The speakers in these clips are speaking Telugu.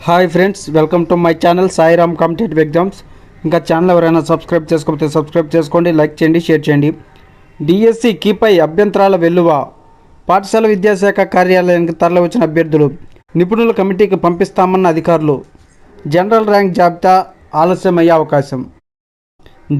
Hi friends, welcome to my channel Sairam competitive exams. ఇంకా ఛానల్ ఎవరైనా సబ్స్క్రైబ్ చేసుకోకపోతే సబ్స్క్రైబ్ చేసుకోండి, లైక్ చేయండి, షేర్ చేయండి. డిఎస్సి కీపై అభ్యంతరాల వెల్లువ. పాఠశాల విద్యాశాఖ కార్యాలయానికి తరలివచ్చిన అభ్యర్థులు నిపుణుల కమిటీకి పంపిస్తామన్న అధికారులు. జనరల్ ర్యాంక్ జాబితా ఆలస్యమయ్యే అవకాశం.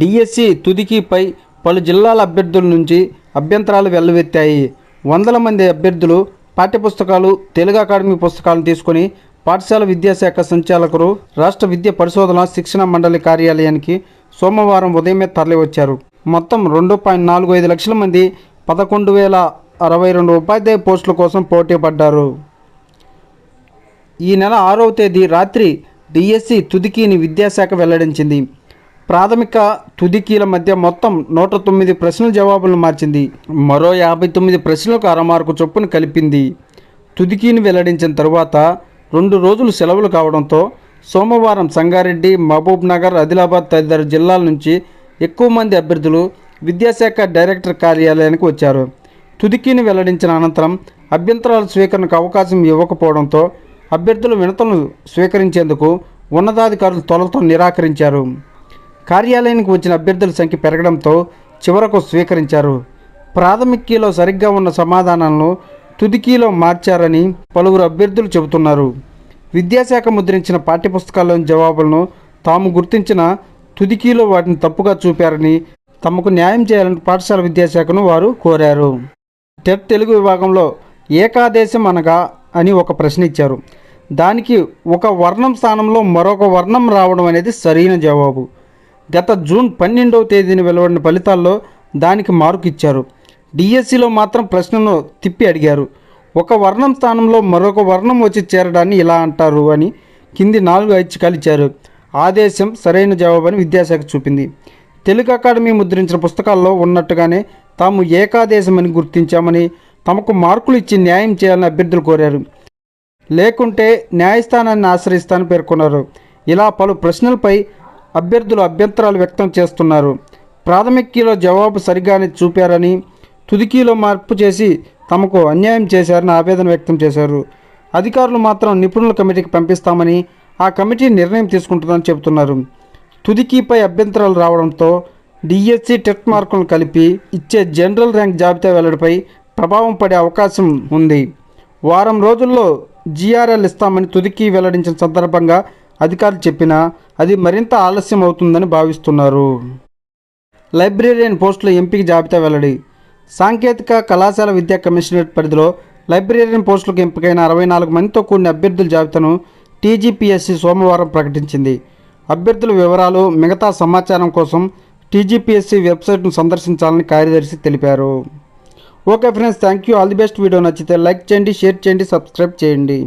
డిఎస్సి తుదికీపై పలు జిల్లాల అభ్యర్థుల నుంచి అభ్యంతరాలు వెల్లువెత్తాయి. వందల మంది అభ్యర్థులు పాఠ్యపుస్తకాలు, తెలుగు అకాడమీ పుస్తకాలను తీసుకొని పాఠశాల విద్యాశాఖ సంచాలకులు, రాష్ట్ర విద్య పరిశోధన శిక్షణ మండలి కార్యాలయానికి సోమవారం ఉదయమే తరలివచ్చారు. మొత్తం 2.45 లక్షల మంది 11,062 ఉపాధ్యాయ పోస్టుల కోసం పోటీ పడ్డారు. ఈ నెల 6వ తేదీ రాత్రి డిఎస్సి తుదికీని విద్యాశాఖ వెల్లడించింది. ప్రాథమిక తుదికీల మధ్య మొత్తం 109 ప్రశ్నల జవాబులను మార్చింది. మరో 59 ప్రశ్నలకు అరమార్కు చొప్పున కలిపింది. తుదికీని వెల్లడించిన తరువాత 2 రోజులు సెలవులు కావడంతో సోమవారం సంగారెడ్డి, మహబూబ్ నగర్, ఆదిలాబాద్ తదితర జిల్లాల నుంచి ఎక్కువ మంది అభ్యర్థులు విద్యాశాఖ డైరెక్టర్ కార్యాలయానికి వచ్చారు. తుదికీని వెల్లడించిన అనంతరం అభ్యంతరాల స్వీకరణకు అవకాశం ఇవ్వకపోవడంతో అభ్యర్థుల వినతులను స్వీకరించేందుకు ఉన్నతాధికారులు తొలతో నిరాకరించారు. కార్యాలయానికి వచ్చిన అభ్యర్థుల సంఖ్య పెరగడంతో చివరకు స్వీకరించారు. ప్రాథమికీలో సరిగ్గా ఉన్న సమాధానాలను తుదికీలో మార్చారని పలువురు అభ్యర్థులు చెబుతున్నారు. విద్యాశాఖ ముద్రించిన పాఠ్యపుస్తకాల్లోని జవాబులను తాము గుర్తించిన తుదికీలో వాటిని తప్పుగా చూపారని తమకు న్యాయం చేయాలని పాఠశాల విద్యాశాఖను వారు కోరారు. టెట్ తెలుగు విభాగంలో ఏకాదేశం అనగా అని ఒక ప్రశ్న ఇచ్చారు. దానికి ఒక వర్ణం స్థానంలో మరొక వర్ణం రావడం అనేది సరైన జవాబు. గత జూన్ 12వ తేదీన వెలువడిన ఫలితాల్లో దానికి మార్కు ఇచ్చారు. డిఎస్సిలో మాత్రం ప్రశ్నను తిప్పి అడిగారు. ఒక వర్ణం స్థానంలో మరొక వర్ణం వచ్చి చేరడాన్ని ఇలా అంటారు అని కింది 4 ఐచ్ఛికాలు ఇచ్చారు. ఆదేశం సరైన జవాబని విద్యాశాఖ చూపింది. తెలుగు అకాడమీ ముద్రించిన పుస్తకాల్లో ఉన్నట్టుగానే తాము ఏకాదేశమని గుర్తించామని తమకు మార్కులు ఇచ్చి న్యాయం చేయాలని అభ్యర్థులు కోరారు. లేకుంటే న్యాయస్థానాన్ని ఆశ్రయిస్తానని పేర్కొన్నారు. ఇలా పలు ప్రశ్నలపై అభ్యర్థులు అభ్యంతరాలు వ్యక్తం చేస్తున్నారు. ప్రాథమికీలో జవాబు సరిగానే చూపారని, తుదికీలో మార్పు చేసి తమకు అన్యాయం చేశారని ఆవేదన వ్యక్తం చేశారు. అధికారులు మాత్రం నిపుణుల కమిటీకి పంపిస్తామని, ఆ కమిటీ నిర్ణయం తీసుకుంటుందని చెబుతున్నారు. తుదికీపై అభ్యంతరాలు రావడంతో డిఎస్సి టెట్ మార్కులను కలిపి ఇచ్చే జనరల్ ర్యాంక్ జాబితా వెల్లడిపై ప్రభావం పడే అవకాశం ఉంది. వారం రోజుల్లో జిఆర్ఎల్ ఇస్తామని తుదికీ వెల్లడించిన సందర్భంగా అధికారులు చెప్పినా అది మరింత ఆలస్యం అవుతుందని భావిస్తున్నారు. లైబ్రేరియన్ పోస్టుల ఎంపిక జాబితా వెల్లడి. సాంకేతిక కళాశాల విద్యా కమిషనరేట్ పరిధిలో లైబ్రేరియన్ పోస్టులకు ఎంపికైన 64 మందితో కూడిన అభ్యర్థుల జాబితాను టీజీపీఎస్సీ సోమవారం ప్రకటించింది. అభ్యర్థుల వివరాలు, మిగతా సమాచారం కోసం టీజీపీఎస్సీ వెబ్సైట్ను సందర్శించాలని కార్యదర్శి తెలిపారు. Okay friends, thank you. All the best. Video నచ్చితే లైక్ చేయండి, షేర్ చేయండి, సబ్స్క్రైబ్ చేయండి.